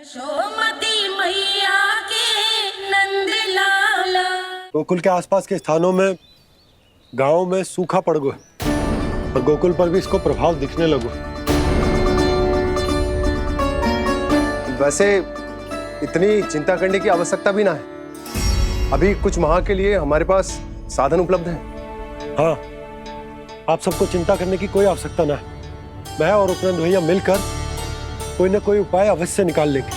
यशोमती मैया के नंद लाला। गोकुल के आसपास के स्थानों में, गांवों में सूखा पड़ गया और गोकुल पर भी इसको प्रभाव दिखने लगो। वैसे इतनी चिंता करने की आवश्यकता भी ना है। अभी कुछ माह के लिए हमारे पास साधन उपलब्ध है। हाँ, आप सबको चिंता करने की कोई आवश्यकता ना है। मैं और उपनंद भैया मिलकर कोई ना कोई उपाय अवश्य निकाल लेंगे।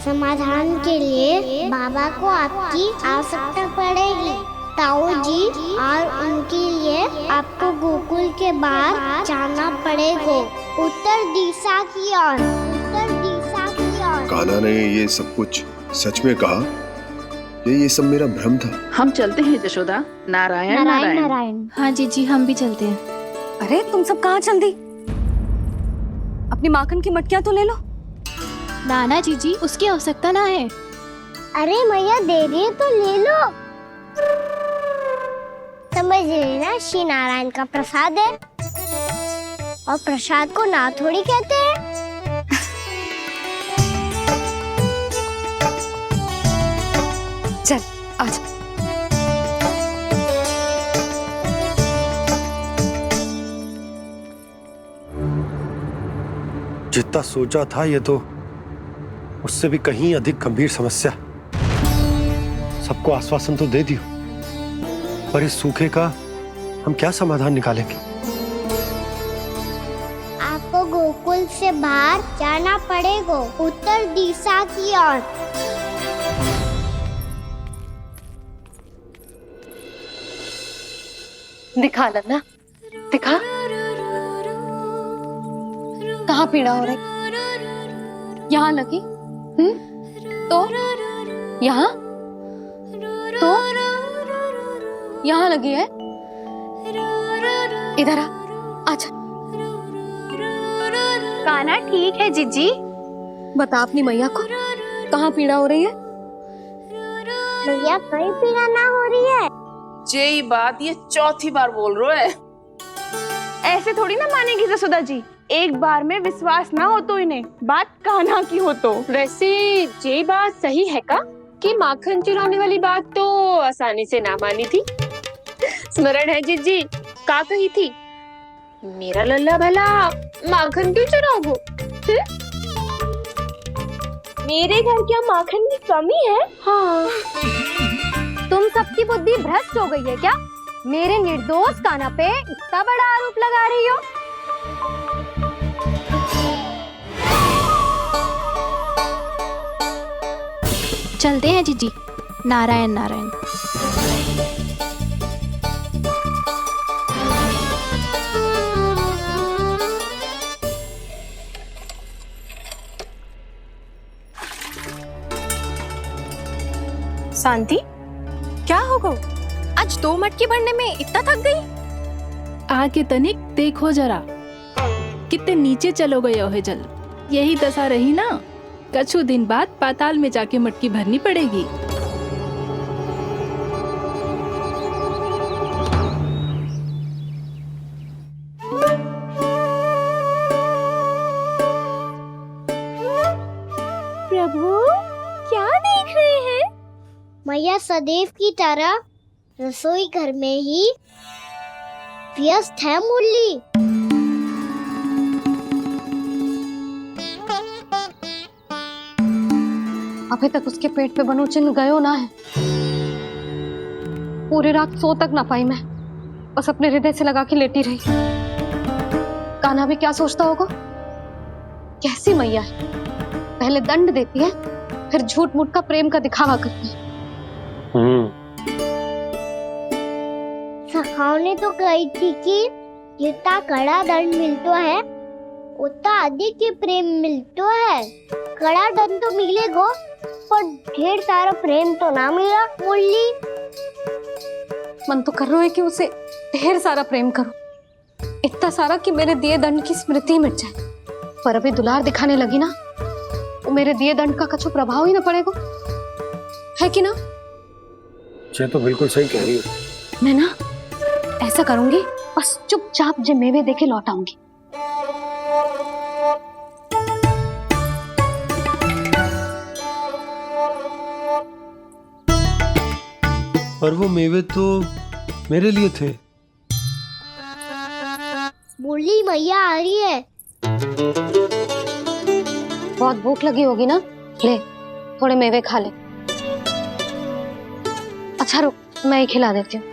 समाधान के लिए बाबा को आपकी आवश्यकता पड़ेगी। ताऊ जी और उनके लिए आपको गोकुल के बाहर जाना पड़ेगा, उत्तर दिशा की ओर। उत्तर दिशा की ओर। कान्हा ने ये सब कुछ सच में कहा? ये सब मेरा भ्रम था? हम चलते हैं जशोदा। नारायण नारायण नारायण। हाँ जीजी, हम भी चलते हैं। अरे तुम सब कहाँ चल दी? अपनी माखन की मटकियाँ तो ले लो। नाना जीजी, उसकी आवश्यकता ना है। अरे मैया दे रही है तो ले लो। समझ लेना, श्री नारायण का प्रसाद है और प्रसाद को ना थोड़ी कहते हैं। चल आजा। जितना सोचा था ये तो उससे भी कहीं अधिक गंभीर समस्या। सबको आश्वासन तो दे दियो, पर इस सूखे का हम क्या समाधान निकालेंगे? आपको गोकुल से बाहर जाना पड़ेगा, उत्तर दिशा की ओर। दिखा लन्ना, दिखा। कहाँ पीड़ा हो रही? यहाँ लगी? तो यहाँ? तो यहाँ लगी है? इधर आ, आजा। कान्हा ठीक है जीजी। बता अपनी मैया को कहाँ पीड़ा हो रही है? भैया कहीं पीड़ा ना हो रही है। यही बात ये चौथी बार बोल रहे है। ऐसे थोड़ी ना मानेगी जसोदा जी। एक बार में विश्वास ना हो तो इन्हें, बात कान्हा की हो तो। वैसे ये बात सही है का कि माखन चुराने वाली बात तो आसानी से ना मानी थी। स्मरण है जीजी, का कही थी? मेरा लल्ला भला माखन क्यों चुराओगे? मेरे घर क्या माखन की कमी है? हाँ। तुम सबकी बुद्धि भ्रष्ट हो गई है क्या? मेरे निर्दोष कान्हा पे इतना बड़ा आरोप लगा रही हो? चलते हैं जीजी। नारायण नारायण। शांति, क्या हो गो? आज 2 मटकी भरने में इतना थक गई? आके तनिक देखो जरा, कितने नीचे चलो गए हो जल। यही दशा रही ना, कछु दिन बाद पाताल में जाके मटकी भरनी पड़ेगी। प्रभु क्या देख रहे हैं? मैया सदैव की तरह रसोई घर में ही व्यस्त है मुरली। अभी तक उसके पेट पे बनो चिन्ह गयो ना है। पूरी रात सो तक ना पाई मैं, बस अपने हृदय से लगा के लेटी रही। कान्हा भी क्या सोचता होगा? कैसी मैया है, पहले दंड देती है, फिर झूठ मूठ का प्रेम का दिखावा करती है। सखाओ ने तो कही थी कि जितना कड़ा दंड मिलता है उतना अधिक ही प्रेम मिलता है। कड़ा दंड तो मिलेगा पर ढेर सारा प्रेम तो ना मिला मुरली। मन तो कर रहा है कि उसे ढेर सारा प्रेम करो, इतना सारा कि मेरे दिए दंड की स्मृति मिट जाए। पर अभी दुलार दिखाने लगी ना, वो मेरे दिए दंड का कछु प्रभाव ही ना पड़ेगा, है कि ना? ये तो बिल्कुल सही कह रही हो। मैं ना ऐसा करूंगी, बस चुपचाप जे मेवे देके लौट आऊंगी। और वो मेवे तो मेरे लिए थे। बोली मैया आ रही है। बहुत भूख लगी होगी ना, ले थोड़े मेवे खा ले। अच्छा रुक, मैं ही खिला देती हूँ।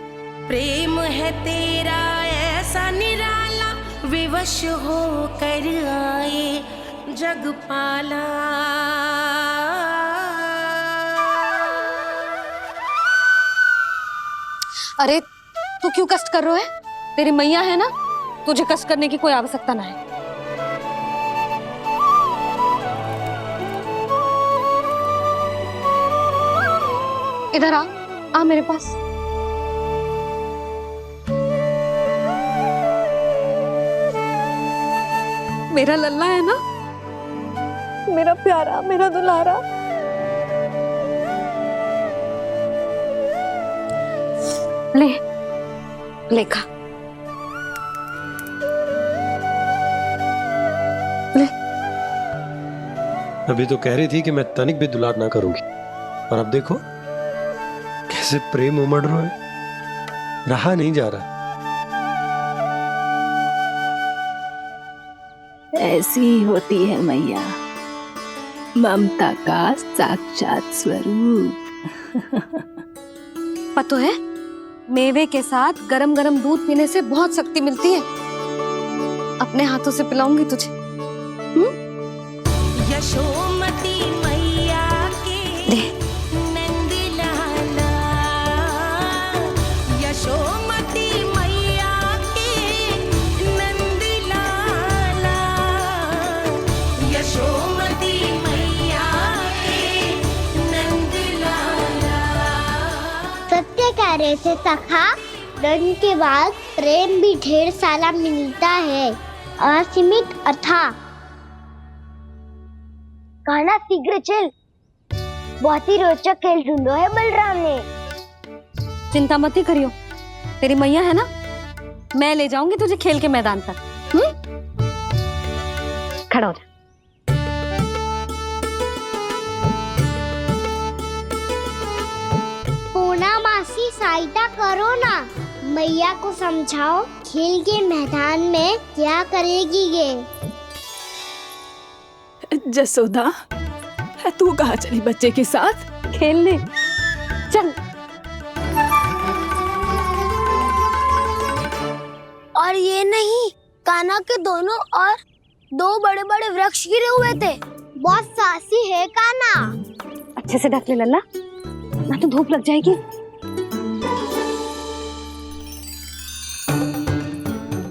प्रेम है तेरा ऐसा निराला, विवश हो कर आए जग पाला। अरे तू क्यों कष्ट कर रहा है? तेरी मैया है ना, तुझे कष्ट करने की कोई आवश्यकता ना है। इधर आ मेरे पास। मेरा लल्ला है ना, मेरा प्यारा, मेरा दुलारा। ले खा। ले। अभी तो कह रही थी कि मैं तनिक भी दुलार ना करूंगी, और अब देखो कैसे प्रेम उमड़ रहा है, रहा नहीं जा रहा। ऐसी ही होती है मैया, ममता का साक्षात स्वरूप। पता है, मेवे के साथ गरम गरम दूध पीने से बहुत शक्ति मिलती है। अपने हाथों से पिलाऊंगी तुझे। यशोमती मैया के नंद लाला, यशोमती मैया के नंद लाला, यशोमती मैया के नंद लाला। सत्य कह रहे थे सखा, दंड के बाद प्रेम भी ढेर सारा मिलता है, असीमित अथाह। गाना शीघ्र चल, बहुत ही रोचक खेल ढूंढो है बलराम ने। चिंता मत ही करियो, तेरी मैया है ना, मैं ले जाऊंगी तुझे खेल के मैदान तक। खड़ा हो जा। पूना मासी सहायता करो ना, मैया को समझाओ खेल के मैदान में क्या करेगी ये। जसोदा, तू कहाँ चली बच्चे के साथ? खेलने चल। और ये नहीं, कान्हा के दोनों और दो बड़े बड़े वृक्ष गिरे हुए थे। बहुत साहसी है कान्हा। अच्छे से ढक ले लल्ला, ना तो धूप लग जाएगी।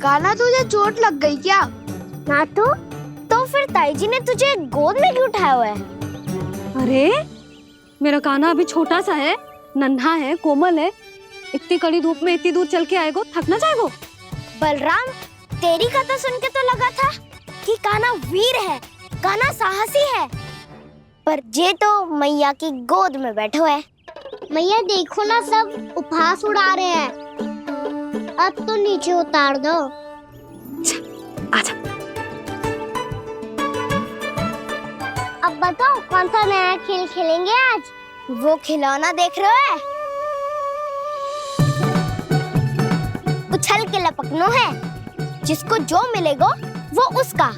कान्हा तुझे चोट लग गई क्या? ना तो फिर ताई जी ने तुझे गोद में क्यों उठाया हुआ है? अरे मेरा कान्हा अभी छोटा सा है, नन्हा है, कोमल है। इतनी कड़ी धूप में इतनी दूर चल के आएगो, थक ना जाएगो। बलराम, तेरी कथा सुन के तो लगा था कि कान्हा वीर है, कान्हा साहसी है, पर जे तो मैया की गोद में बैठो है। मैया देखो ना, सब उपहास उड़ा रहे हैं। अब तो नीचे उतार दो। आजा। अब बताओ कौन सा नया खेल खेलेंगे आज? वो खिलौना देख रहे हो? उछल के लपकनो है, जिसको जो मिलेगा वो उसका।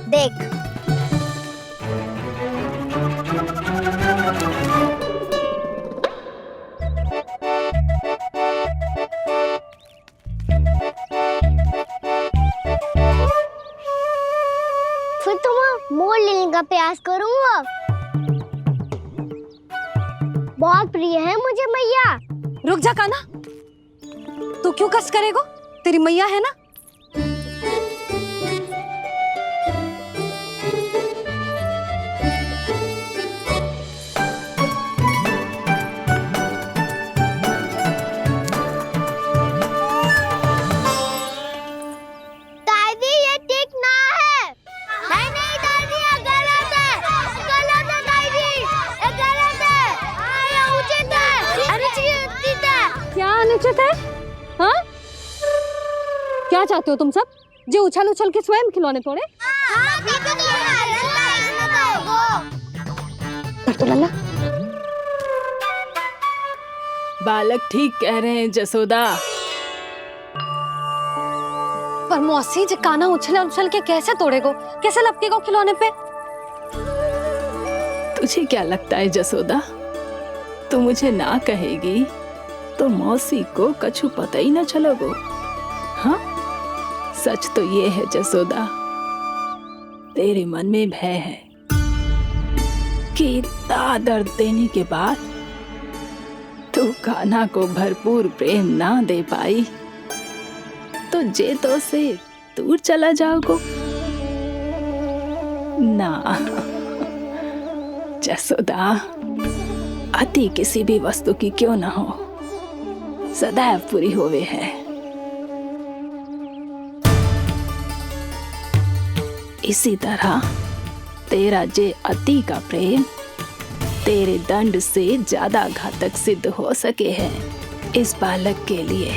देख। फिर तुम मोड़ लेने का प्रयास करूंगा। बहुत प्रिय है मुझे मैया। रुक जा कान्हा, तू क्यों कष्ट करेगो? तेरी मैया है ना। दादी ये ठीक ना है। नहीं दादी, ये गलत है। गलत है दादी, ये गलत है। ये उचित है, अनुचित है। क्या अनुचित है? हाँ? क्या चाहते हो तुम सब? जो उछल उछल के स्वयं खिलौने तोड़े? तो लल्ला बालक ठीक कह रहे हैं जसोदा। पर मौसी जी काना उछल उछल के कैसे तोड़ेगो, कैसे लपकेगो खिलौने पे? तुझे क्या लगता है जसोदा, तू मुझे ना कहेगी तो मौसी को कछु पता ही न चलोगो। हाँ, सच तो ये है जसोदा, तेरे मन में भय है कि इतना दर्द देने के बाद तू कान्हा को भरपूर प्रेम ना दे पाई तो जेतो से दूर चला जाओगो ना। जसोदा, अति किसी भी वस्तु की क्यों ना हो, सदैव पूरी होवे है। इसी तरह तेरा जे अति का प्रेम तेरे दंड से ज्यादा घातक सिद्ध हो सके है इस बालक के लिए।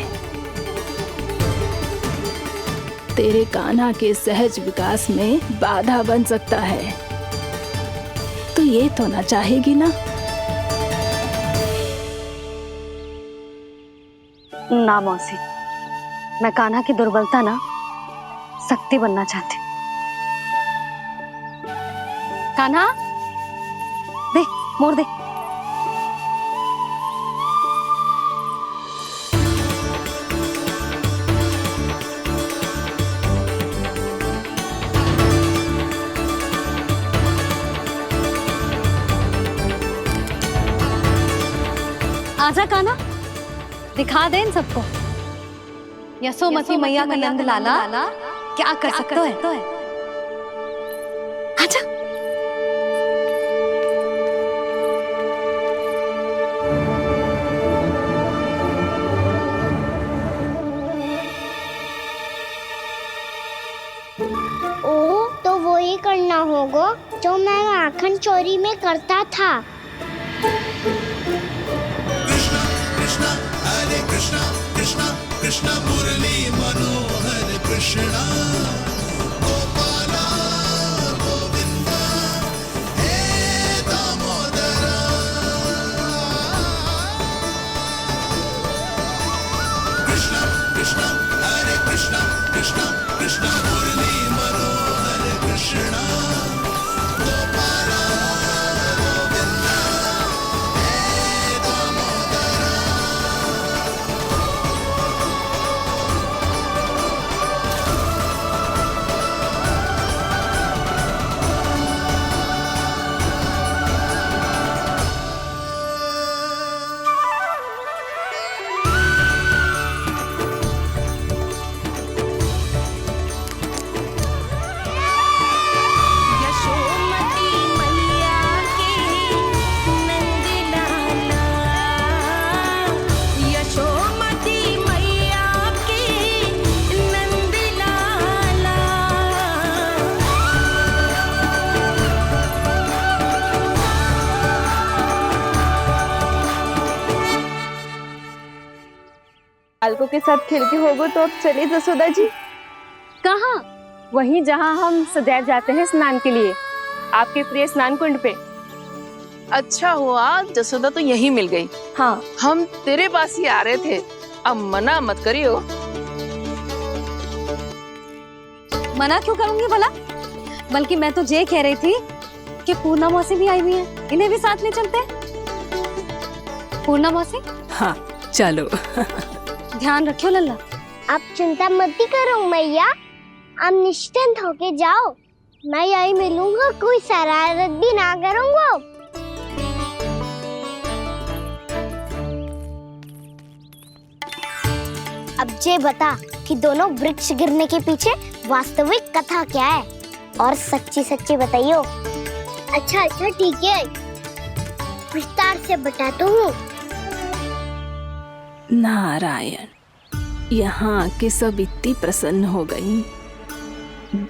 तेरे कान्हा के सहज विकास में बाधा बन सकता है, तो ये तो ना चाहेगी ना? ना मौसी, मैं कान्हा की दुर्बलता ना शक्ति बनना चाहती। कान्हा, दे मोड़ दे। आजा कान्हा, दिखा दे इन सबको यशोमती मैया का नंद लाला क्या कर सकता है। आजा। ओ, तो वो ही करना होगा जो मैं माखन चोरी में करता था। कृष्ण मुरली मनोहर कृष्णा गोपाला गोविंदा हे दामोदरा। कृष्ण कृष्ण हरे कृष्ण कृष्ण कृष्ण मुरली मनोहर कृष्णा गोपाला गोविंदा हे दामोदरा। बालकों के साथ खेल के होगो तो अब चलिए जसोदा जी। कहाँ? वहीं जहाँ हम सदैव जाते हैं स्नान के लिए, आपके प्रिय स्नान कुंड पे। अच्छा हुआ जसोदा तो यहीं मिल गई। हाँ, हम तेरे पास ही आ रहे थे, अब मना मत करियो। मना क्यों करूंगी भला? बल्कि मैं तो ये कह रही थी कि पूर्णा मौसी भी आई हुई है, इन्हें भी साथ ले चलते हैं। पूर्णा मौसी, हाँ चलो। ध्यान रखियो लल्ला। आप चिंता मत करो मैया, आप निश्चिंत होके जाओ, मैं यही मिलूंगा, कोई शरारत भी ना करूंगा। अब ये बता कि दोनों वृक्ष गिरने के पीछे वास्तविक कथा क्या है, और सच्ची सच्ची बताइयो। अच्छा अच्छा ठीक है, विस्तार से बताता हूँ। नारायण, यहाँ के सब इतनी प्रसन्न हो गई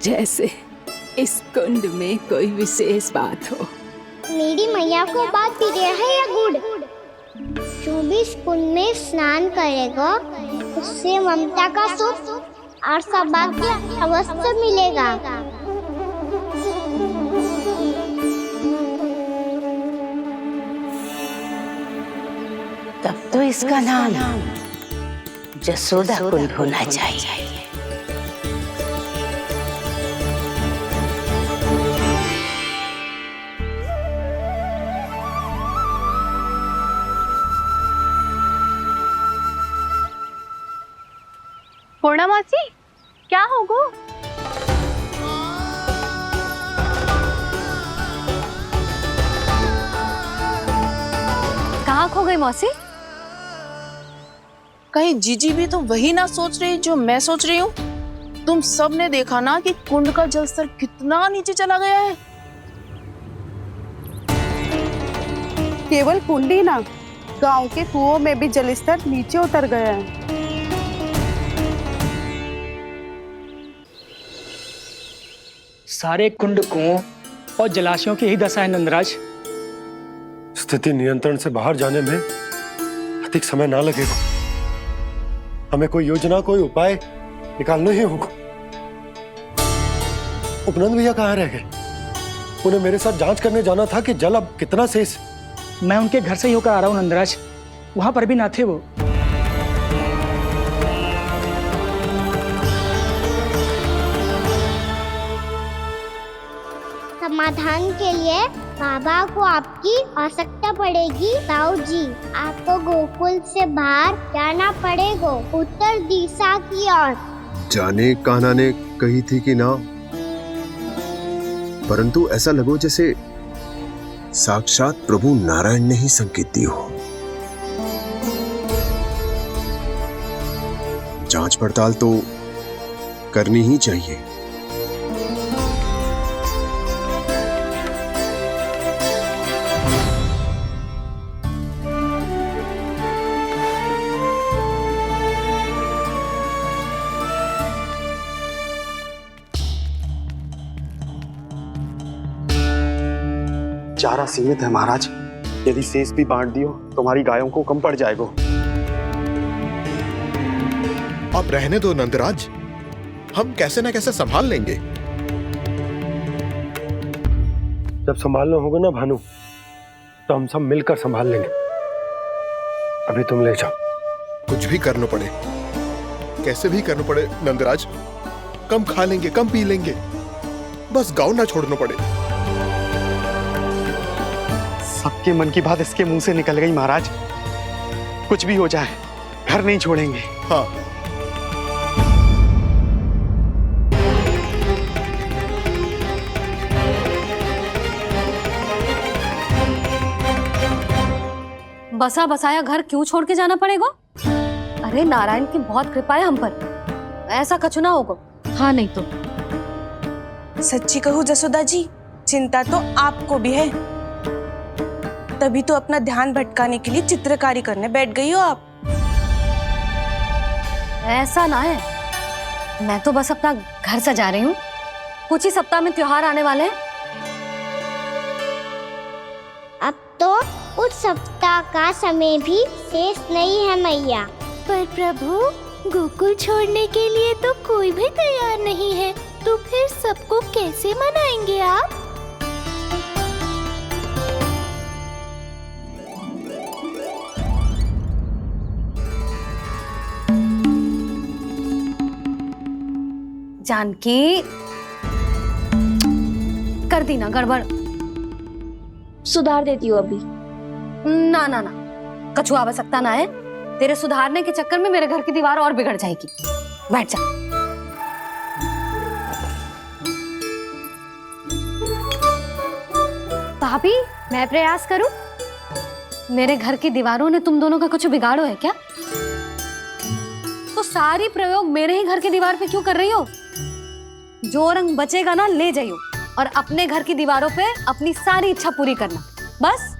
जैसे इस कुंड में कोई विशेष बात हो। मेरी मैया को बात प्रिय है या गुड़? जो भी इस कुंड में स्नान करेगा उससे ममता का सुख और सौभाग्य अवश्य मिलेगा। तब तो इसका नाम जसोदा कुंड होना चाहिए। पूर्णा मासी, क्या होगो? कहाँ खो गई मौसी? कहीं जीजी भी तो वही ना सोच रही जो मैं सोच रही हूँ। तुम सब ने देखा ना कि कुंड का जलस्तर कितना नीचे चला गया है। केवल कुंड ही ना, गांव के कुओं में भी जलस्तर नीचे उतर गया है। सारे कुंड, कुओं और जलाशयों की ही दशा है नंदराज। स्थिति नियंत्रण से बाहर जाने में अधिक समय ना लगेगा। हमें कोई योजना, कोई उपाय निकालना ही होगा। उपनंद भैया कहाँ रह गए? उन्हें मेरे साथ जांच करने जाना था कि जल अब कितना शेष। मैं उनके घर से ही होकर आ रहा हूँ नंदराज, वहां पर भी ना थे वो। समाधान के लिए बाबा को आपकी आवश्यकता पड़ेगी। ताऊ जी, आपको गोकुल से बाहर जाना पड़ेगा, उत्तर दिशा की ओर। जाने कान्हा ने कही थी कि ना, परंतु ऐसा लगो जैसे साक्षात प्रभु नारायण ने ही संकेत दी हो। जांच पड़ताल तो करनी ही चाहिए। चारा सीमित है महाराज, यदि शेष भी बांट दियो तो हमारी गायों को कम पड़ जाएगा। आप रहने दो नंदराज, हम कैसे ना कैसे संभाल लेंगे। जब संभालना होगा ना भानु, तो हम सब मिलकर संभाल लेंगे। अभी तुम ले जाओ। कुछ भी करना पड़े, कैसे भी करना पड़े नंदराज, कम खा लेंगे, कम पी लेंगे, बस गाँव ना छोड़ना पड़े। सबके मन की बात इसके मुंह से निकल गई महाराज। कुछ भी हो जाए, घर नहीं छोड़ेंगे। हाँ, बसा बसाया घर क्यों छोड़ के जाना पड़ेगा? अरे नारायण की बहुत कृपा है हम पर, ऐसा कछु ना होगा। हाँ नहीं तो सच्ची कहूँ जसोदा जी, चिंता तो आपको भी है, तभी तो अपना ध्यान भटकाने के लिए चित्रकारी करने बैठ गई हो आप। ऐसा ना है, मैं तो बस अपना घर सजा रही हूँ। कुछ ही सप्ताह में त्योहार आने वाले हैं। अब तो उस सप्ताह का समय भी शेष नहीं है मैया। पर प्रभु, गोकुल छोड़ने के लिए तो कोई भी तैयार नहीं है, तो फिर सबको कैसे मनाएंगे आप? जानकी, कर दी ना गड़बड़। सुधार देती हूँ अभी। ना ना ना, कछु आवश्यकता ना है। तेरे सुधारने के चक्कर में मेरे घर की दीवार और बिगड़ जाएगी। बैठ जा। भाभी, मैं प्रयास करूं? मेरे घर की दीवारों ने तुम दोनों का कुछ बिगाड़ो है क्या? तो सारी प्रयोग मेरे ही घर की दीवार पे क्यों कर रही हो? जो रंग बचेगा ना ले जाइयो, और अपने घर की दीवारों पे अपनी सारी इच्छा पूरी करना, बस।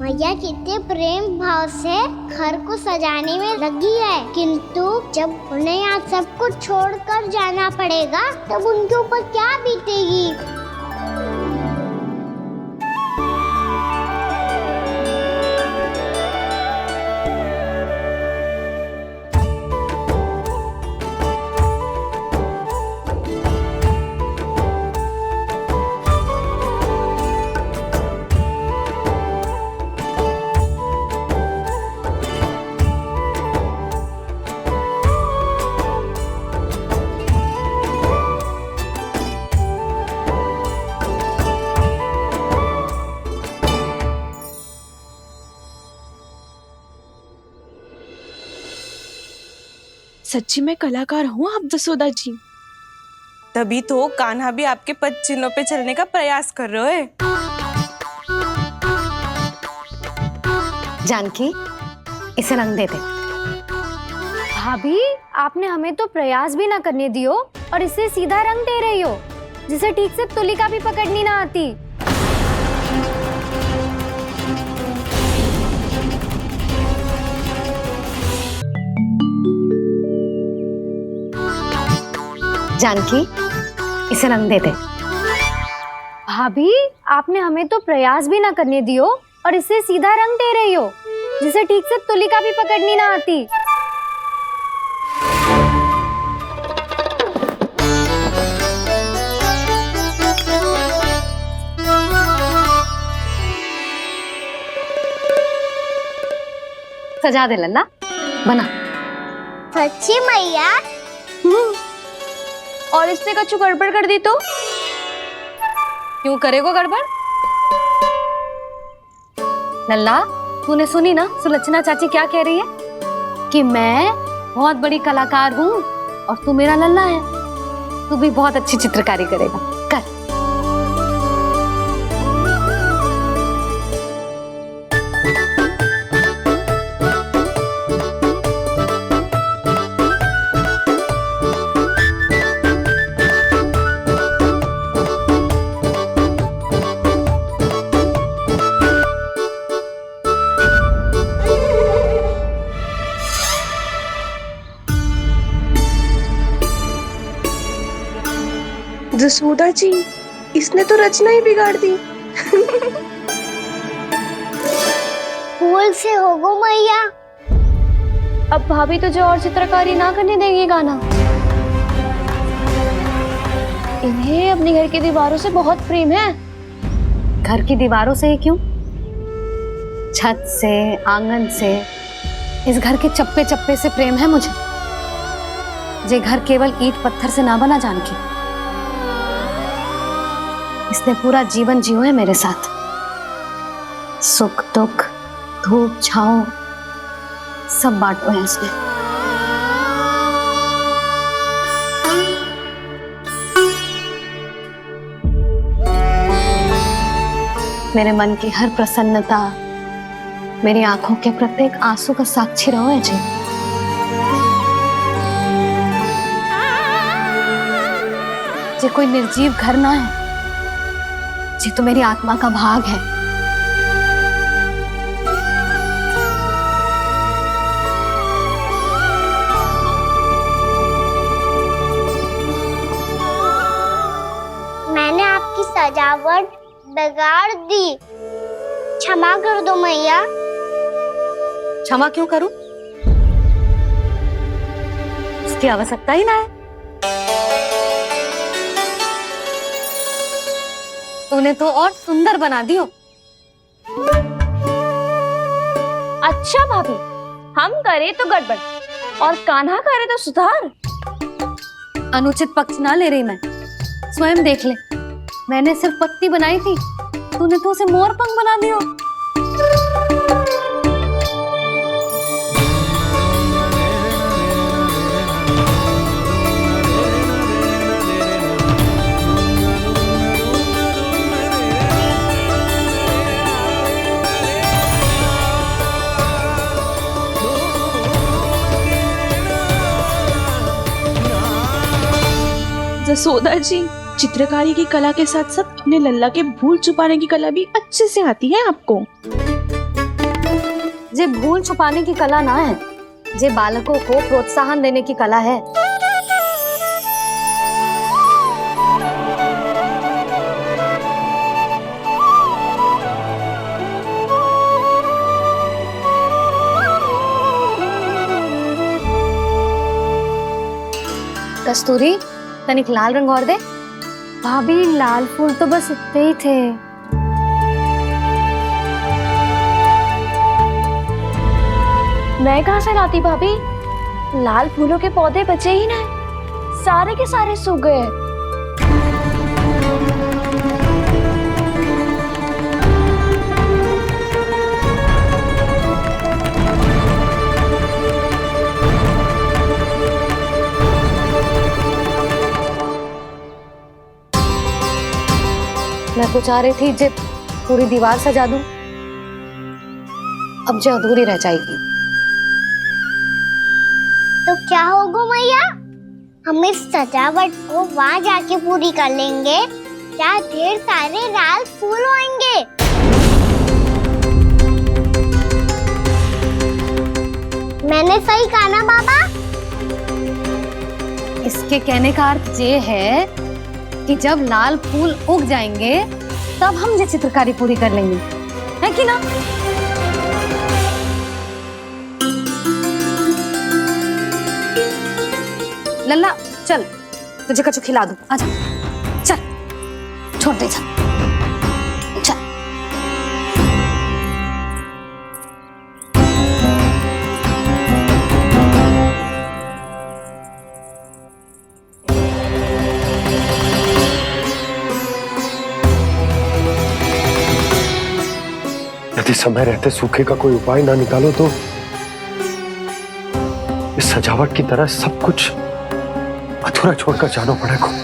मैया कितने प्रेम भाव से घर को सजाने में लगी है, किंतु जब उन्हें यहाँ सब कुछ छोड़कर जाना पड़ेगा तब उनके ऊपर क्या बीतेगी? सच्ची में कलाकार हूँ आप जसोदा जी। तभी तो कान्हा भी आपके पद चिन्हों पे चलने का प्रयास कर रहे है। जानकी, इसे रंग दे दे। भाभी, आपने हमें तो प्रयास भी ना करने दियो और इसे सीधा रंग दे रही हो, जिसे ठीक से तुलिका भी पकड़नी ना आती। जानकी, इसे रंग दे दे। भाभी, आपने हमें तो प्रयास भी ना करने दियो और इसे सीधा रंग दे रही हो, जिसे ठीक से तुलिका भी पकड़नी ना आती। सजा दे लल्ला, बना। सच्ची मैया? और इसने कछु गड़बड़ कर दी तो? क्यों करेगो गड़बड़? लल्ला, तूने सुनी ना सुलक्षणा चाची क्या कह रही है? कि मैं बहुत बड़ी कलाकार हूँ और तू मेरा लल्ला है। तू भी बहुत अच्छी चित्रकारी करेगा, कर। जसोदा जी, इसने तो रचना ही बिगाड़ दी। फूल से होगो मैया। अब भाभी तुझे और चित्रकारी ना करने देंगी गाना। इन्हें अपने घर की दीवारों से बहुत प्रेम है। घर की दीवारों से ही क्यों? छत से, आंगन से, इस घर के चप्पे चप्पे से प्रेम है मुझे। ये घर केवल ईंट पत्थर से ना बना जानकी। इसने पूरा जीवन जियो है मेरे साथ। सुख दुख, धूप छांव सब बांटो है इसने। मेरे मन की हर प्रसन्नता, मेरी आंखों के प्रत्येक आंसू का साक्षी रहो है जी। ये कोई निर्जीव घर ना है, ये तो मेरी आत्मा का भाग है। मैंने आपकी सजावट बिगाड़ दी, क्षमा कर दो मैया। क्षमा क्यों करूं? इसकी आवश्यकता ही ना है। तूने तो और सुंदर बना दियो। अच्छा भाभी, हम करे तो गड़बड़ और कान्हा करे तो सुधार। अनुचित पक्ष ना ले रही मैं, स्वयं देख ले। मैंने सिर्फ पत्ती बनाई थी, तूने तो उसे मोर पंख बना दियो। जसोदा जी, चित्रकारी की कला के साथ साथ अपने लल्ला के भूल छुपाने की कला भी अच्छे से आती है आपको। ये भूल छुपाने की कला ना है, ये बालकों को प्रोत्साहन देने की कला है। कस्तूरी, तनिक लाल रंग और दे। भाभी, लाल फूल तो बस इतने ही थे। मैं कहाँ से लाती भाभी? लाल फूलों के पौधे बचे ही ना, सारे के सारे सूख गए। मैं तो चाह रही थी जे पूरी दीवार सजा दूं, अब जो अधूरी रह जाएगी। तो क्या होगा मैया, हम इस सजावट को वहाँ जाके पूरी कर लेंगे, क्या ढेर सारे लाल फूल होंगे। मैंने सही कहा ना बाबा? इसके कहने का अर्थ ये है कि जब लाल फूल उग जाएंगे तब हम ये चित्रकारी पूरी कर लेंगे, है कि ना? लल्ला चल, तुझे कछु खिला दूं, आजा चल, छोड़ दे चल। यदि समय रहते सूखे का कोई उपाय ना निकालो तो इस सजावट की तरह सब कुछ अधूरा छोड़कर जाना पड़ेगा।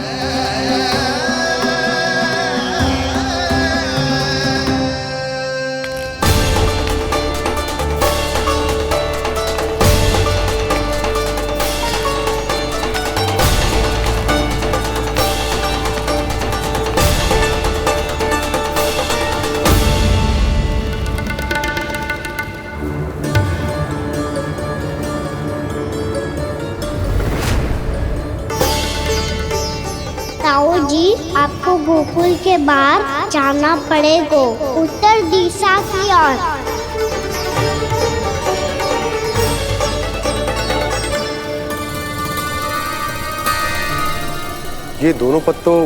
ताऊ जी, आपको गोकुल के बाहर जाना पड़ेगा, उत्तर दिशा की ओर। ये दोनों पथ तो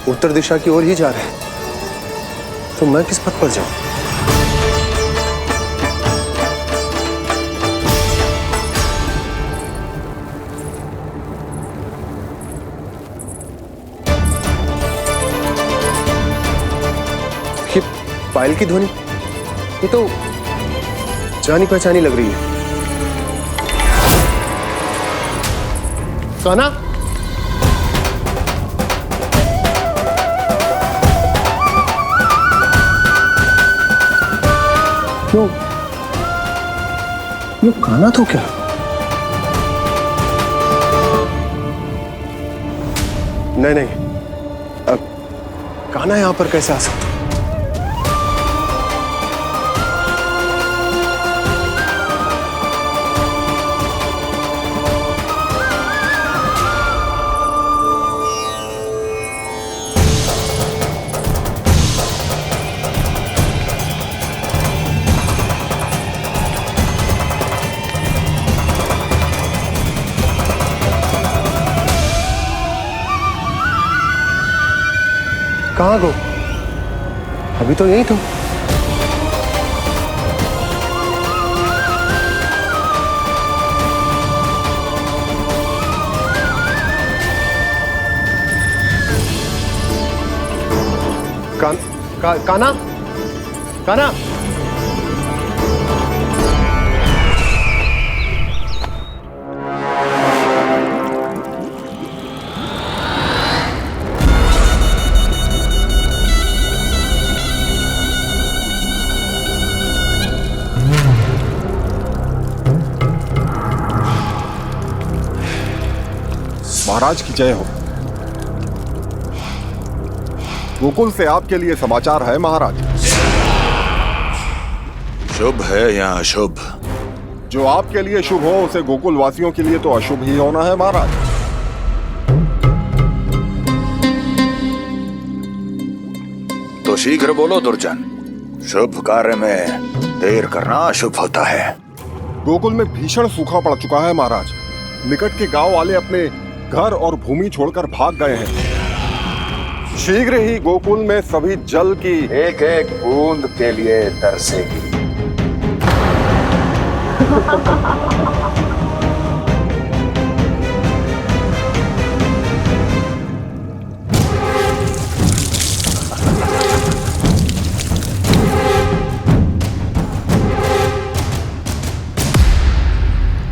उत्तर दिशा की ओर ही जा रहे हैं, तो मैं किस पथ पर जाऊं? ये पायल की ध्वनि, ये तो जानी पहचानी लग रही है। कान्हा, ये कान्हा तो क्या? नहीं, अब कान्हा यहां पर कैसे आ सकता? कहाँ गो? अभी तो यही तो। कान्हा, कान्हा, महाराज की जय हो। गोकुल से आपके लिए समाचार है महाराज। शुभ है या अशुभ? जो आपके लिए शुभ हो उसे गोकुल वासियों के लिए तो अशुभ ही होना है महाराज। तो शीघ्र बोलो दुर्जन, शुभ कार्य में देर करना अशुभ होता है। गोकुल में भीषण सूखा पड़ चुका है महाराज। निकट के गांव वाले अपने घर और भूमि छोड़कर भाग गए हैं। शीघ्र ही गोकुल में सभी जल की एक एक बूंद के लिए तरसेगी।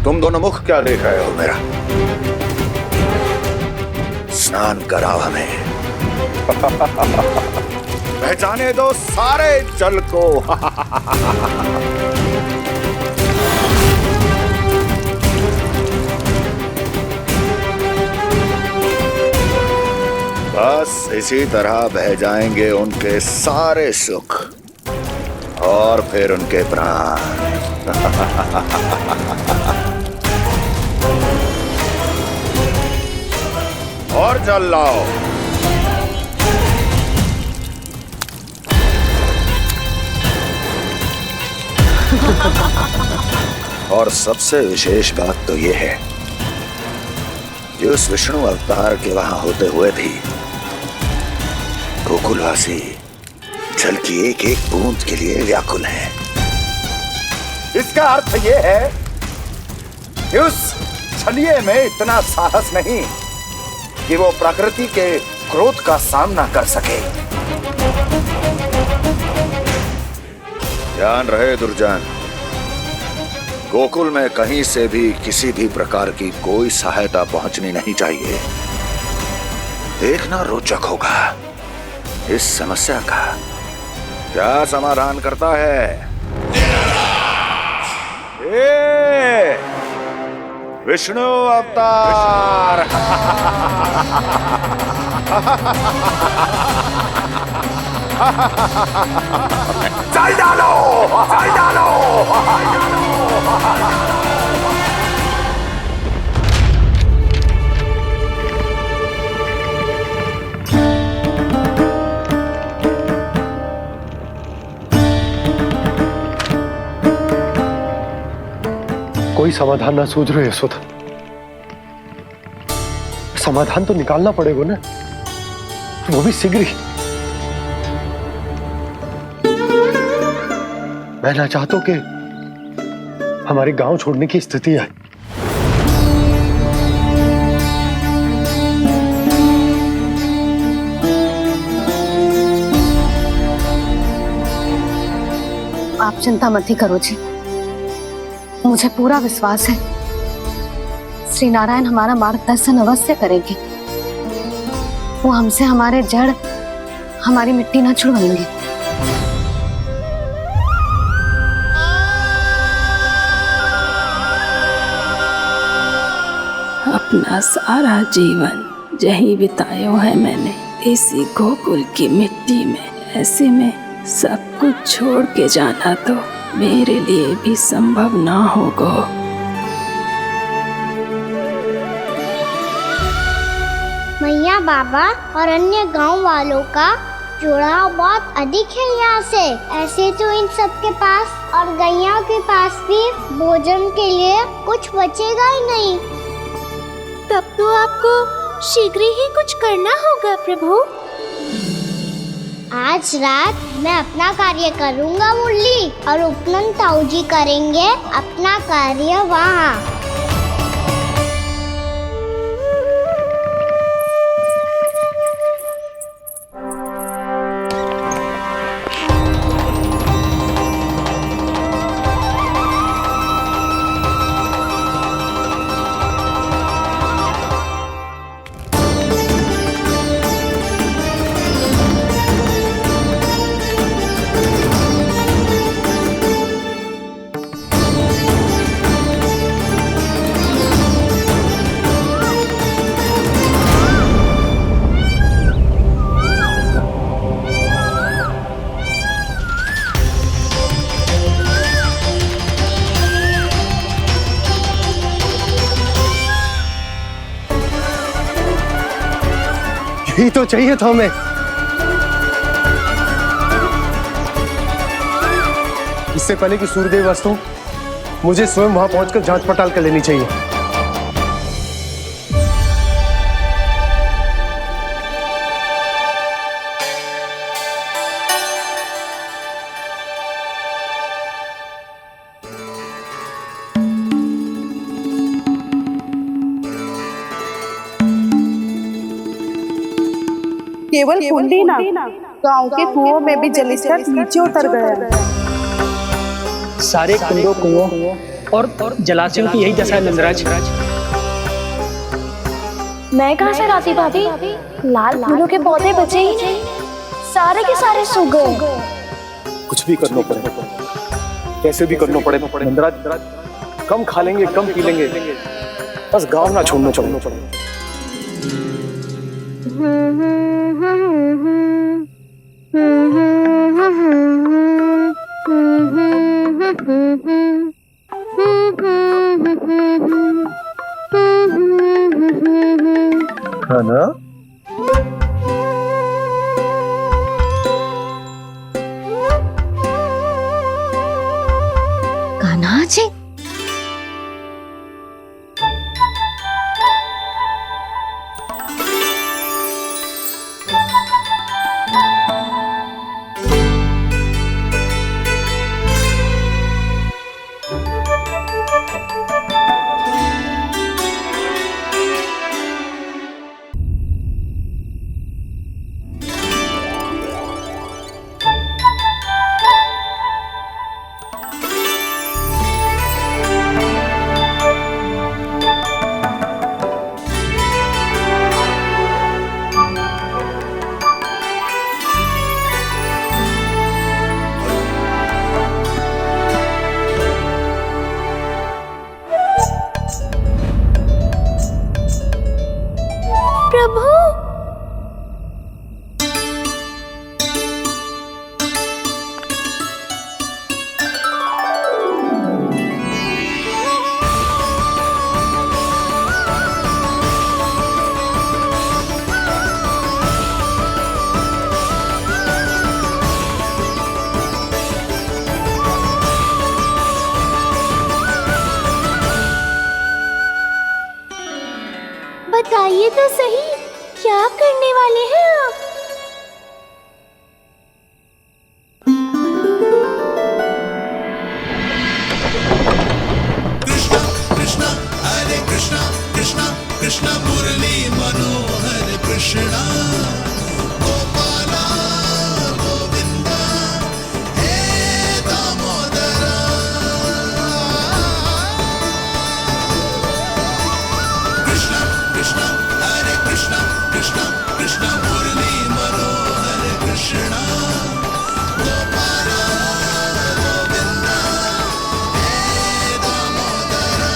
तुम दोनों मुख क्या देख रहे हो मेरा? स्नान कराओ हमें। पहचाने दो सारे जल को। बस इसी तरह बह जाएंगे उनके सारे सुख और फिर उनके प्राण। और जल लाओ। और सबसे विशेष बात तो ये है कि उस विष्णु अवतार के वहां होते हुए भी गोकुलवासी जल की एक एक बूंद के लिए व्याकुल है। इसका अर्थ यह है कि उस छलिए में इतना साहस नहीं कि वो प्रकृति के क्रोध का सामना कर सके। ध्यान रहे दुर्जन, गोकुल में कहीं से भी किसी भी प्रकार की कोई सहायता पहुंचनी नहीं चाहिए। देखना रोचक होगा इस समस्या का क्या समाधान करता है। ए, विष्णु अवतार। चल डालो, चल डालो। कोई समाधान ना सूझ रहे यशोदा। समाधान तो निकालना पड़ेगा ना, वो भी शीघ्र ही। मैं ना चाहता कि हमारे गांव छोड़ने की स्थिति आए। आप चिंता मत ही करो जी, मुझे पूरा विश्वास है श्री नारायण हमारा मार्गदर्शन अवश्य करेंगे। वो हमसे हमारे जड़, हमारी मिट्टी ना छुड़वाएंगे। अपना सारा जीवन यही बिताया है मैंने इसी गोकुल की मिट्टी में। ऐसे में सब कुछ छोड़ के जाना तो मेरे लिए भी संभव ना होगा। मैया बाबा और अन्य गांव वालों का जुड़ाव बहुत अधिक है यहाँ से। ऐसे तो इन सब के पास और गैया के पास भी भोजन के लिए कुछ बचेगा ही नहीं। तब तो आपको शीघ्र ही कुछ करना होगा प्रभु। आज रात मैं अपना कार्य करूँगा मुरली, और उपनंद ताऊ जी करेंगे अपना कार्य वहाँ। यही तो चाहिए था हमें। इससे पहले कि सूर्यदेव अस्त हो, मुझे स्वयं वहां पहुंचकर जांच पड़ताल कर लेनी चाहिए। केवल कुंडी ना, गांव के कुओं में भी जलस्तर नीचे उतर गया। सारे कुंडों, कुओं और जलाशयों की यही दशा है नंदराज। मैं कहाँ से लाती भाभी? लाल फूलों के पौधे बचे ही नहीं। सारे के सारे सो गए। कुछ भी करना पड़ेगा, कैसे भी करना पड़ेगा। नंदराज, कम खा लेंगे, कम पी लेंगे, बस गाँव ना छोड़ना पड़ेगा। है ना? कान्हा जी, प्रभु, बताइए तो सही, क्या करने वाले हैं आप? कृष्णा हरे कृष्णा कृष्णा कृष्णा मुरली मनोहर कृष्णा गोपाला गोविंदा हे दामोदरा। कृष्णा कृष्णा हरे कृष्णा कृष्णा कृष्णा मुरली मनोहर कृष्णा गोपाला गोविंदा हे दामोदरा।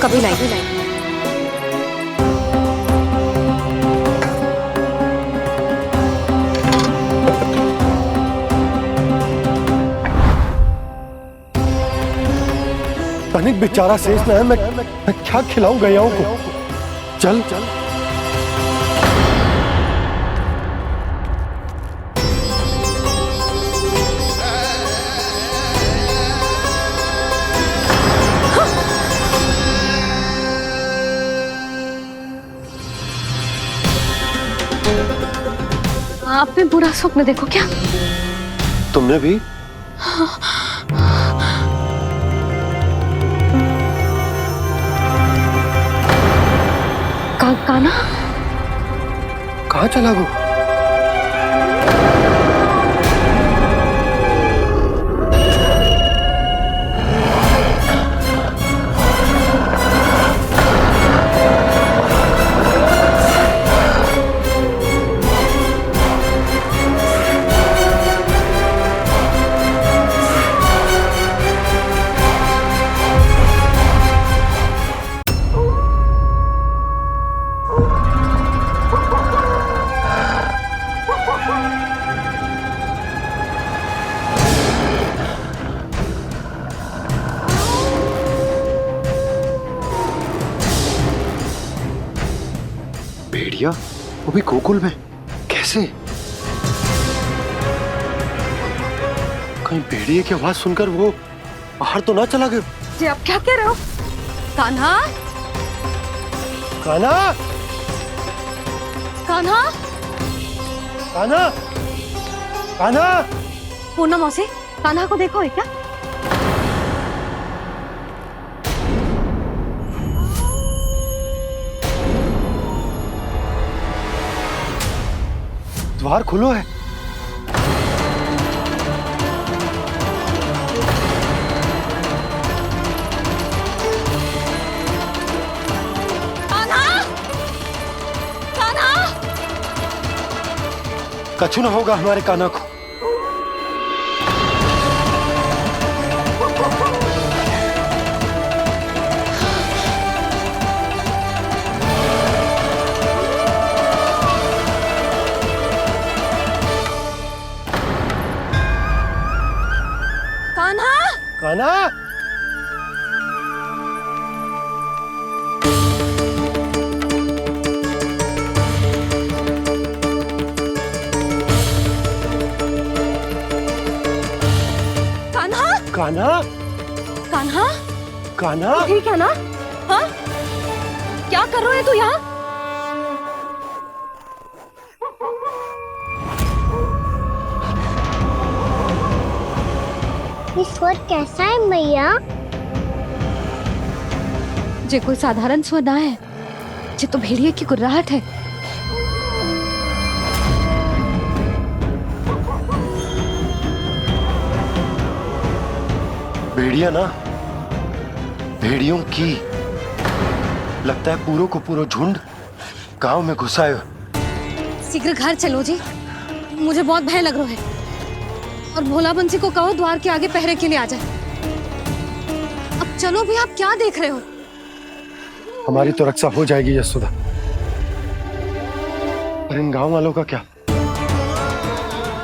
अभी लाई। तनिक बेचारा शेष ना है, मैं क्या खिलाऊं गयाओं को। चल चल आपने बुरा स्वप्न देखो क्या? तुमने भी? काना कहाँ चला गो? भेड़िया वो भी गोकुल में कैसे? कहीं भेड़िए की आवाज सुनकर वो बाहर तो ना चला गया? जी आप क्या कह रहे हो? कान्हा, कान्हा, कान्हा, कान्हा, कान्हा। पूनम मौसी, कान्हा को देखो है क्या? द्वार खुलो है। कान्हा, कान्हा, कछु ना होगा हमारे कान्हा को। कान्हा, कान्हा, कान्हा, कान्हा, कान्हा। ठीक है ना? हाँ? क्या कर रहे हो तू यहाँ? स्वर कैसा है मैया? जे कोई साधारण स्वर ना है, जे तो भेड़िए की गुर्राहट है। भेड़िया ना, भेड़ियों की लगता है पूरो को पूरो झुंड गांव में घुसा है। शीघ्र घर चलो जी, मुझे बहुत भय लग रहा है। और भोला बंसी को कहो द्वार के आगे पहरे के लिए आ जाए। अब चलो भी, आप क्या देख रहे हो? हमारी तो रक्षा हो जाएगी यशोदा, पर इन गांव वालों का क्या?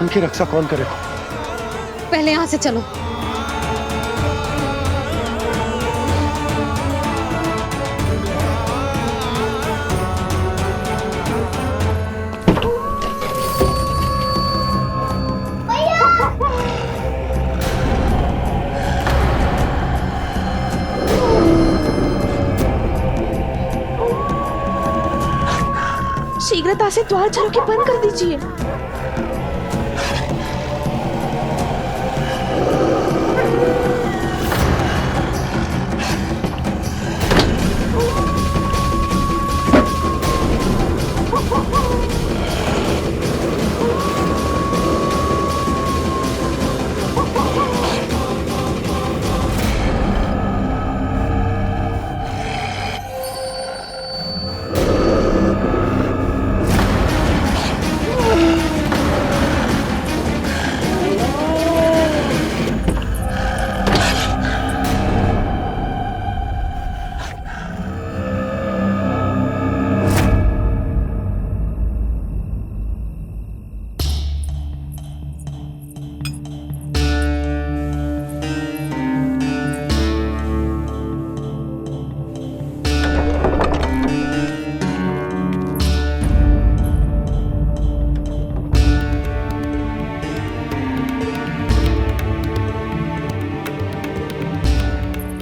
उनकी रक्षा कौन करेगा? पहले यहाँ से चलो। शीघ्रता से द्वार चारों के बंद कर दीजिए।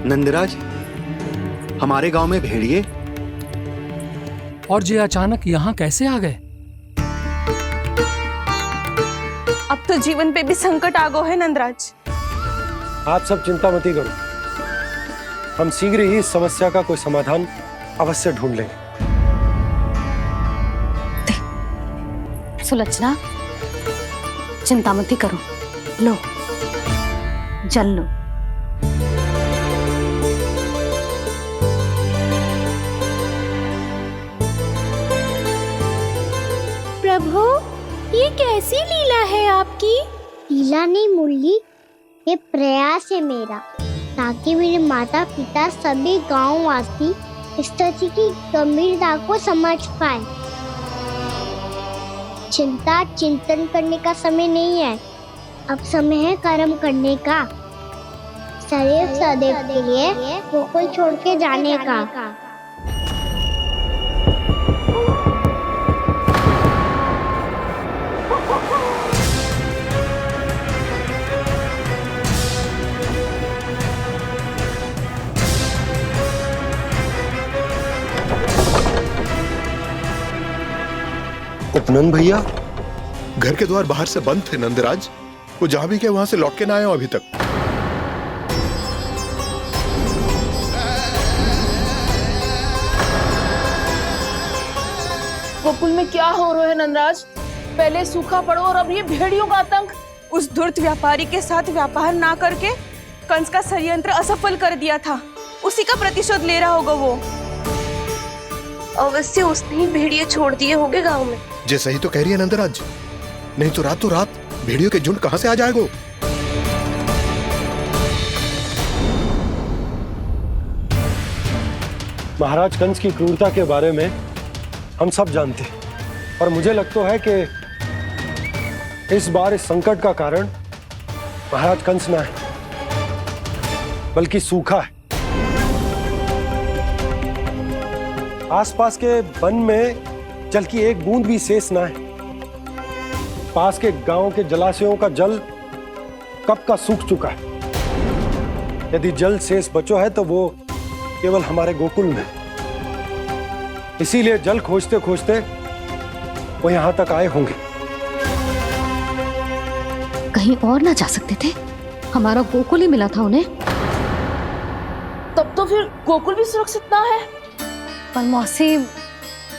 नंदराज, हमारे गांव में भेड़िए और ये अचानक यहाँ कैसे आ गए? अब तो जीवन पे भी संकट आ गो है नंदराज। आप सब चिंता मत करो, हम शीघ्र ही इस समस्या का कोई समाधान अवश्य ढूंढ लेंगे। सुलक्षणा, चिंता मत करो, लो जल लो। प्रभु, ये कैसी लीला है आपकी? लीला नहीं मुरली, ये प्रयास है मेरा, ताकि मेरे माता पिता सभी गांव वासी स्थिति की गंभीरता को समझ पाए। चिंता चिंतन करने का समय नहीं है, अब समय है कर्म करने का, सदैव सदैव के लिए गोकुल छोड़ के जाने का। उपनंद भैया, घर के द्वार बाहर से बंद थे नंदराज, वो जहां भी गए वहां से लौट के ना आए हो अभी तक। गोकुल में क्या हो रहा है नंदराज? पहले सूखा पड़ो और अब ये भेड़ियों का आतंक। उस धूर्त व्यापारी के साथ व्यापार ना करके कंस का षड्यंत्र असफल कर दिया था, उसी का प्रतिशोध ले रहा होगा वो। अवश्य उसने ही भेड़िए छोड़ दिए होंगे गांव में। जे सही तो कह रही है नंदराज, नहीं तो रात भेड़ियों के झुंड कहां से आ जाएगा? महाराज कंस की क्रूरता के बारे में हम सब जानते हैं, और मुझे लगता है कि इस बार इस संकट का कारण महाराज कंस ना है, बल्कि सूखा है। आसपास के वन में जल की एक बूंद भी शेष ना है। पास के गांव के जलाशयों का जल कब का सूख चुका है। यदि जल शेष बचो है तो वो केवल हमारे गोकुल में। इसीलिए जल खोजते खोजते वो यहां तक आए होंगे। कहीं और ना जा सकते थे? हमारा गोकुल ही मिला था उन्हें। तब तो फिर गोकुल भी सुरक्षित ना है। पर मौसी,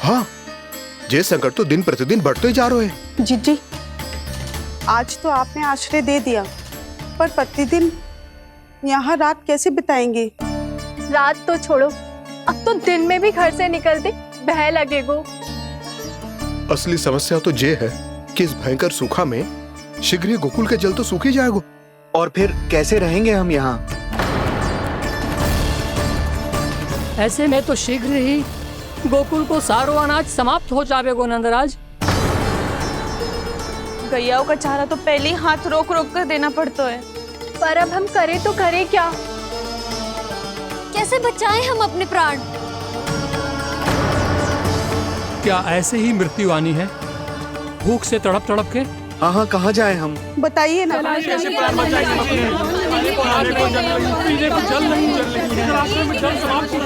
हाँ, ये संकट तो दिन प्रतिदिन बढ़ते ही जा रहे हैं। जीजी, आज तो आपने आश्रय दे दिया, पर प्रतिदिन यहाँ रात कैसे बिताएंगे? रात तो छोड़ो, अब तो दिन में भी घर से निकलते भय लगेगो। असली समस्या तो ये है कि इस भयंकर सूखा में शीघ्र ही गोकुल के जल तो सूख ही जाएगा। और फिर कैसे रहेंगे हम यहाँ? ऐसे में तो शीघ्र ही गोकुल को सारो अनाज समाप्त हो जाएगा नंदराज। गैयाओं का चारा तो पहले ही हाथ रोक रोक कर देना पड़ता है। पर अब हम करें तो करें क्या? कैसे बचाएं हम अपने प्राण? क्या ऐसे ही मृत्यु आनी है, भूख से तड़प तड़प के? हाँ हाँ, कहाँ जाए हम? बताइए ना। कैसे प्राण बचाएंगे अपने? खाने को जल नहीं, पीने को जल नहीं, रास्ते में जल समाप्त हो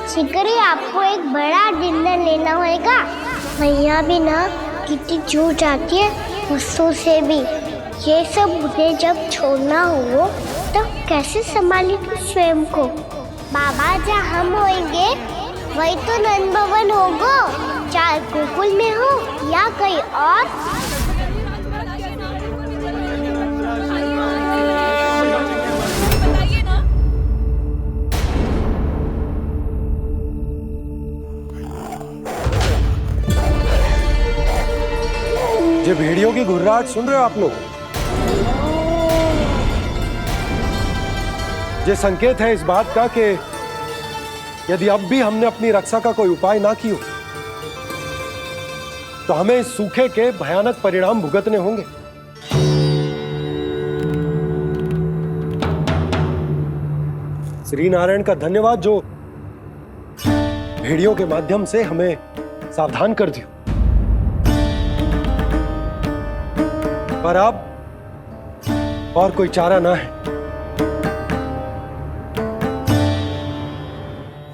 शीघ्र ही आपको एक बड़ा डिनर लेना होगा। मैया भी ना कितनी झूठ आती है गुस्सों से भी। ये सब उन्हें जब छोड़ना हो तो कैसे संभाले तू स्वयं को? बाबा जहाँ हम होंगे वही तो नंद भवन होगा, चाहे गोकुल में हो या कहीं और। ये भेड़ियों की घुर्राहट सुन रहे हो आप लोग? ये संकेत है इस बात का कि यदि अब भी हमने अपनी रक्षा का कोई उपाय ना किया तो हमें इस सूखे के भयानक परिणाम भुगतने होंगे। श्री नारायण का धन्यवाद जो भेड़ियों के माध्यम से हमें सावधान कर दिया। पर अब और कोई चारा ना है।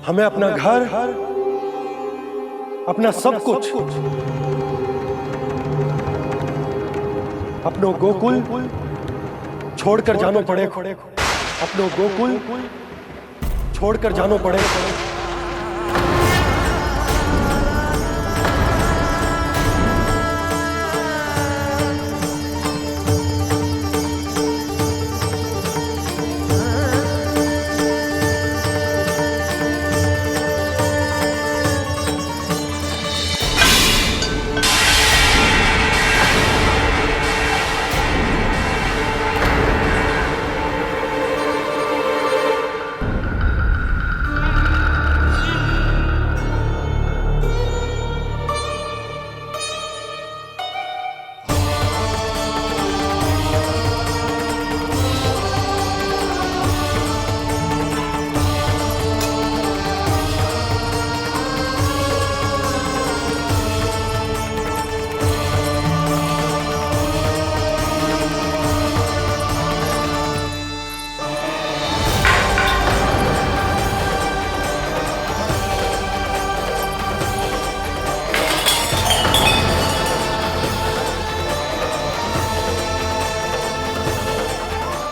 हमें अपना घर, अपना सब कुछ, अपनो गोकुल छोड़कर जानो पड़े। अपनो गोकुल छोड़कर जानो पड़े।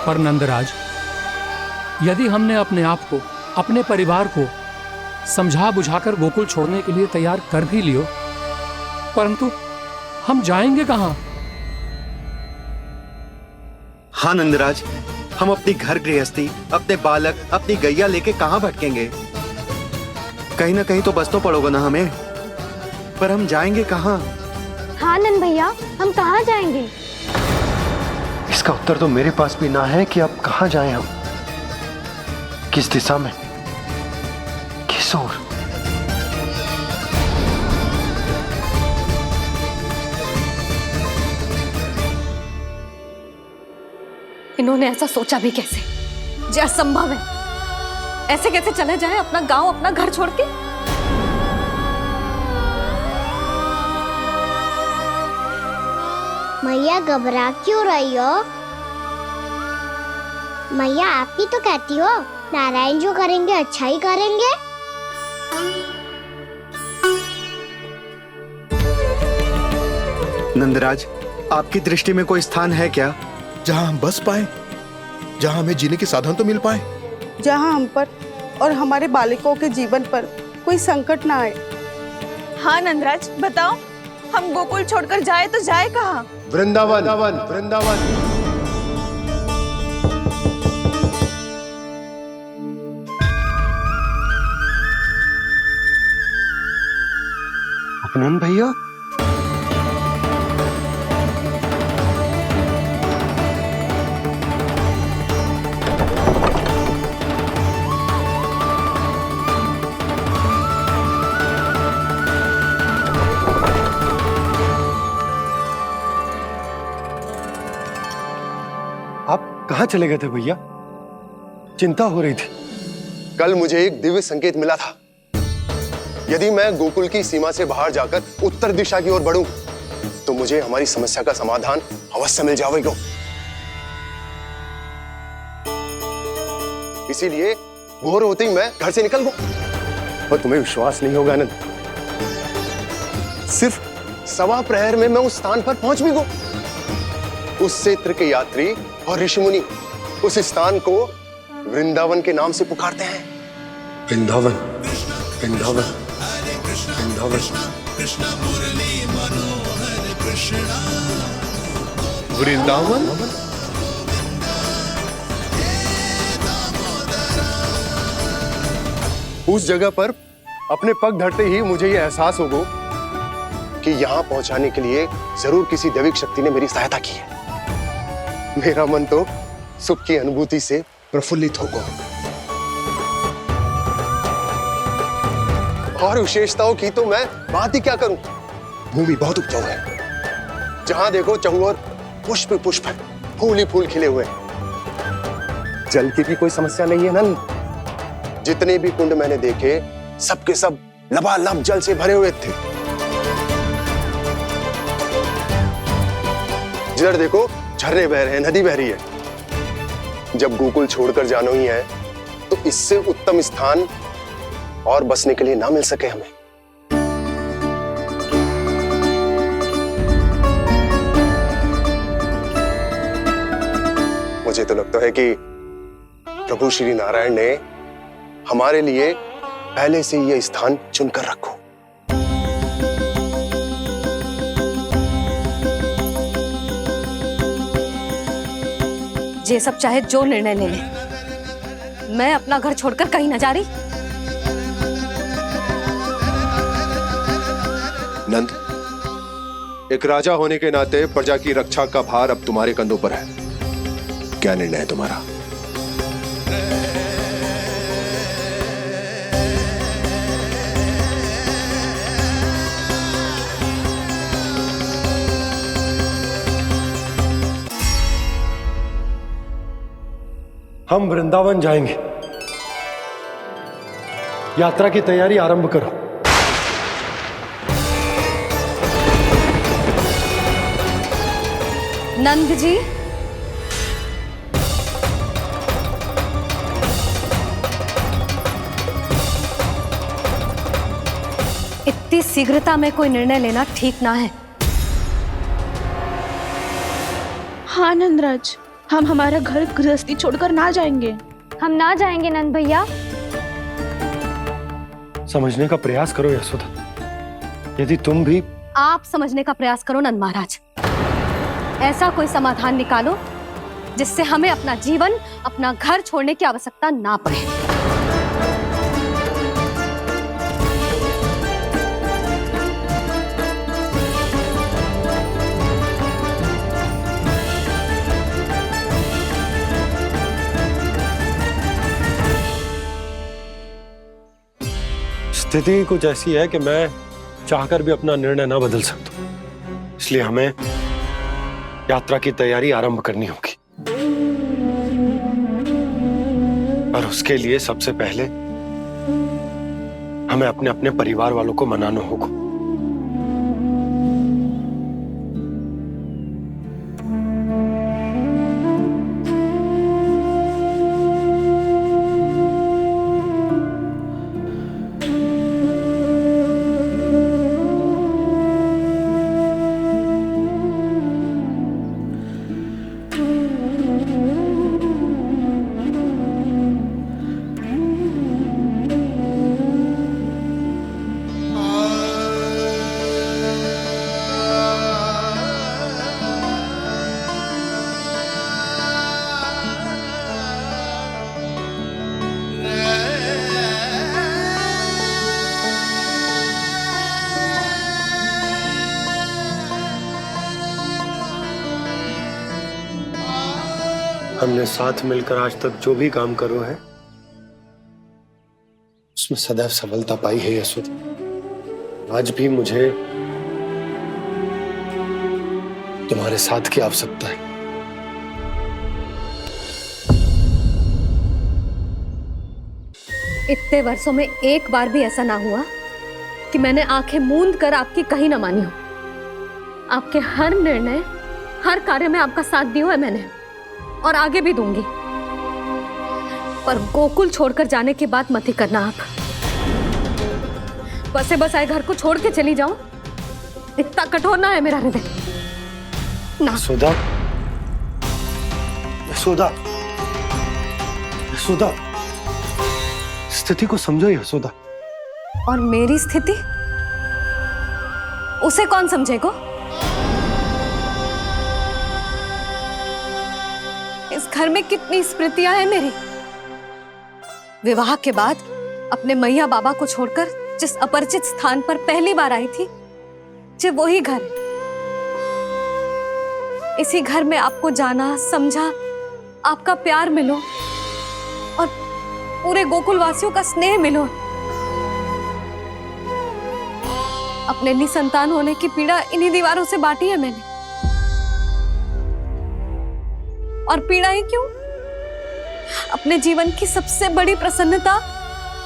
पर नंदराज, यदि हमने अपने आप को, अपने परिवार को समझा बुझाकर गोकुल छोड़ने के लिए तैयार कर भी लियो, परंतु हम जाएंगे कहां? हाँ नंदराज, हम अपनी घर गृहस्थी, अपने बालक, अपनी गैया लेके कहां भटकेंगे? कहीं ना कहीं तो बस तो पड़ोगे ना हमें, पर हम जाएंगे कहां? हाँ नंद भैया, हम कहाँ जाएंगे? इसका उत्तर तो मेरे पास भी ना है कि अब कहां जाएं हम, किस दिशा में, किस ओर। इन्होंने ऐसा सोचा भी कैसे? जो असंभव है। ऐसे कैसे चले जाएं अपना गांव, अपना घर छोड़ के? मैया घबरा क्यों रही हो? मैया आप ही तो कहती हो नारायण जो करेंगे अच्छा ही करेंगे। नंदराज, आपकी दृष्टि में कोई स्थान है क्या जहां हम बस पाए, जहां हमें जीने के साधन तो मिल पाए, जहाँ हम पर और हमारे बालकों के जीवन पर कोई संकट ना आए? हाँ नंदराज, बताओ, हम गोकुल छोड़कर जाए तो जाए कहाँ? वृंदावन, वृंदावन। अपनन भैया, आप कहां चले गए थे भैया? चिंता हो रही थी। कल मुझे एक दिव्य संकेत मिला था। यदि मैं गोकुल की सीमा से बाहर जाकर उत्तर दिशा की ओर बढ़ूं, तो मुझे हमारी समस्या का समाधान अवश्य मिल जाएगा। इसीलिए भोर होते ही मैं घर से निकल गया। पर तुम्हें विश्वास नहीं होगा आनंद, सिर्फ सवा प्रहर में मैं उस स्थान पर पहुंच भी गया। उस क्षेत्र के यात्री और ऋषि मुनि उस स्थान को वृंदावन के नाम से पुकारते हैं। वृंदावन, वृंदावन, वृंदावन। वृंदावन। उस जगह पर अपने पग धरते ही मुझे यह एहसास होगा कि यहां पहुंचाने के लिए जरूर किसी दैविक शक्ति ने मेरी सहायता की है। मेरा मन तो सुख की अनुभूति से प्रफुल्लित होगा। और विशेषताओं की तो मैं बात ही क्या करूं। भूमि बहुत उपजाऊ है, जहां देखो चहुओर पुष्प पुष्प है, फूल ही फूल खिले हुए हैं। जल की भी कोई समस्या नहीं है नंद। जितने भी कुंड मैंने देखे सबके सब लबालब जल से भरे हुए थे। जिधर देखो झरने बह रहे हैं, नदी बह रही है। जब गोकुल छोड़कर जाना ही है तो इससे उत्तम स्थान और बसने के लिए ना मिल सके हमें। मुझे तो लगता है कि प्रभु श्री नारायण ने हमारे लिए पहले से यह स्थान चुनकर रखो। ये सब चाहे जो निर्णय ले ले, मैं अपना घर छोड़कर कहीं न जा रही। नंद, एक राजा होने के नाते प्रजा की रक्षा का भार अब तुम्हारे कंधों पर है। क्या निर्णय है तुम्हारा? हम वृंदावन जाएंगे। यात्रा की तैयारी आरंभ करो। नंद जी, इतनी शीघ्रता में कोई निर्णय लेना ठीक ना है। हाँ नंदराज, हम हमारा घर गृहस्थी छोड़कर ना जाएंगे। हम ना जाएंगे नंद भैया। समझने का प्रयास करो यशोदा। यदि तुम भी आप समझने का प्रयास करो नंद महाराज। ऐसा कोई समाधान निकालो जिससे हमें अपना जीवन, अपना घर छोड़ने की आवश्यकता ना पड़े। स्थिति कुछ ऐसी है कि मैं चाहकर भी अपना निर्णय ना बदल सकता, इसलिए हमें यात्रा की तैयारी आरंभ करनी होगी। और उसके लिए सबसे पहले हमें अपने अपने परिवार वालों को मनाना होगा। हमने साथ मिलकर आज तक जो भी काम करो है उसमें सदैव सफलता पाई है यशोदा। आज भी मुझे तुम्हारे साथ की आवश्यकता है। इतने वर्षों में एक बार भी ऐसा ना हुआ कि मैंने आंखें मूंद कर आपकी कहीं ना मानी हो। आपके हर निर्णय, हर कार्य में आपका साथ दिया है मैंने, और आगे भी दूंगी। पर गोकुल छोड़कर जाने की बात मत ही करना आप। बसे बसाए घर को छोड़ के चली जाऊं, इतना कठोर ना है मेरा हृदय ना। यशोदा, यशोदा, यशोदा, स्थिति को समझो यशोदा। और मेरी स्थिति उसे कौन समझेगा? इस घर में कितनी स्मृतियां हैं मेरी। विवाह के बाद अपने मैया बाबा को छोड़कर जिस अपरिचित स्थान पर पहली बार आई थी, जो वही घर। इसी घर में आपको जाना, समझा, आपका प्यार मिलो और पूरे गोकुल वासियों का स्नेह मिलो। अपने निसंतान होने की पीड़ा इन्हीं दीवारों से बांटी है मैंने। और पीड़ा ही क्यों? अपने जीवन की सबसे बड़ी प्रसन्नता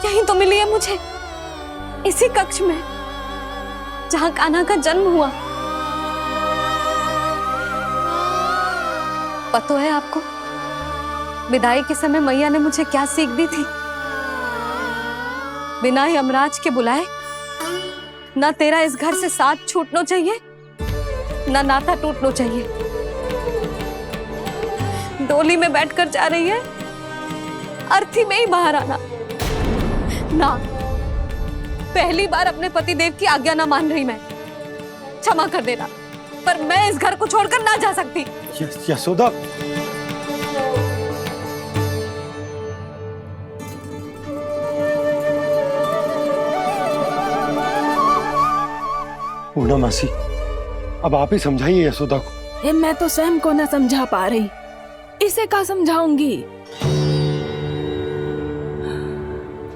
यहीं तो मिली है मुझे, इसी कक्ष में जहां कान्हा का जन्म हुआ। पता है आपको विदाई के समय मैया ने मुझे क्या सीख दी थी? बिना यमराज के बुलाए ना तेरा इस घर से साथ छूटना चाहिए, ना नाता टूटना चाहिए। डोली में बैठकर जा रही है, अर्थी में ही बाहर आना ना। पहली बार अपने पति देव की आज्ञा ना मान रही मैं, क्षमा कर देना, पर मैं इस घर को छोड़कर ना जा सकती। यशोदा, पूर्णा मासी, अब आप ही समझाइए यशोदा को। मैं तो स्वयं को न समझा पा रही, इसे क्या समझाऊंगी?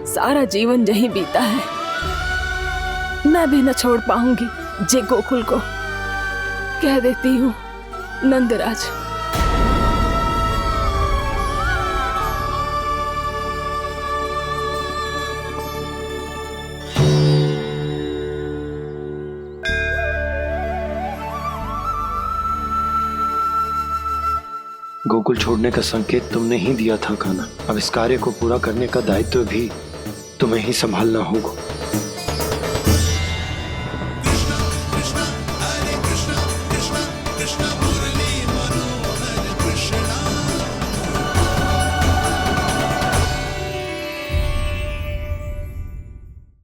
सारा जीवन यही बीता है, मैं भी न छोड़ पाऊंगी जे गोकुल को। कह देती हूँ नंदराज। गोकुल छोड़ने का संकेत तुमने ही दिया था कान्हा। अब इस कार्य को पूरा करने का दायित्व भी तुम्हें ही संभालना होगा।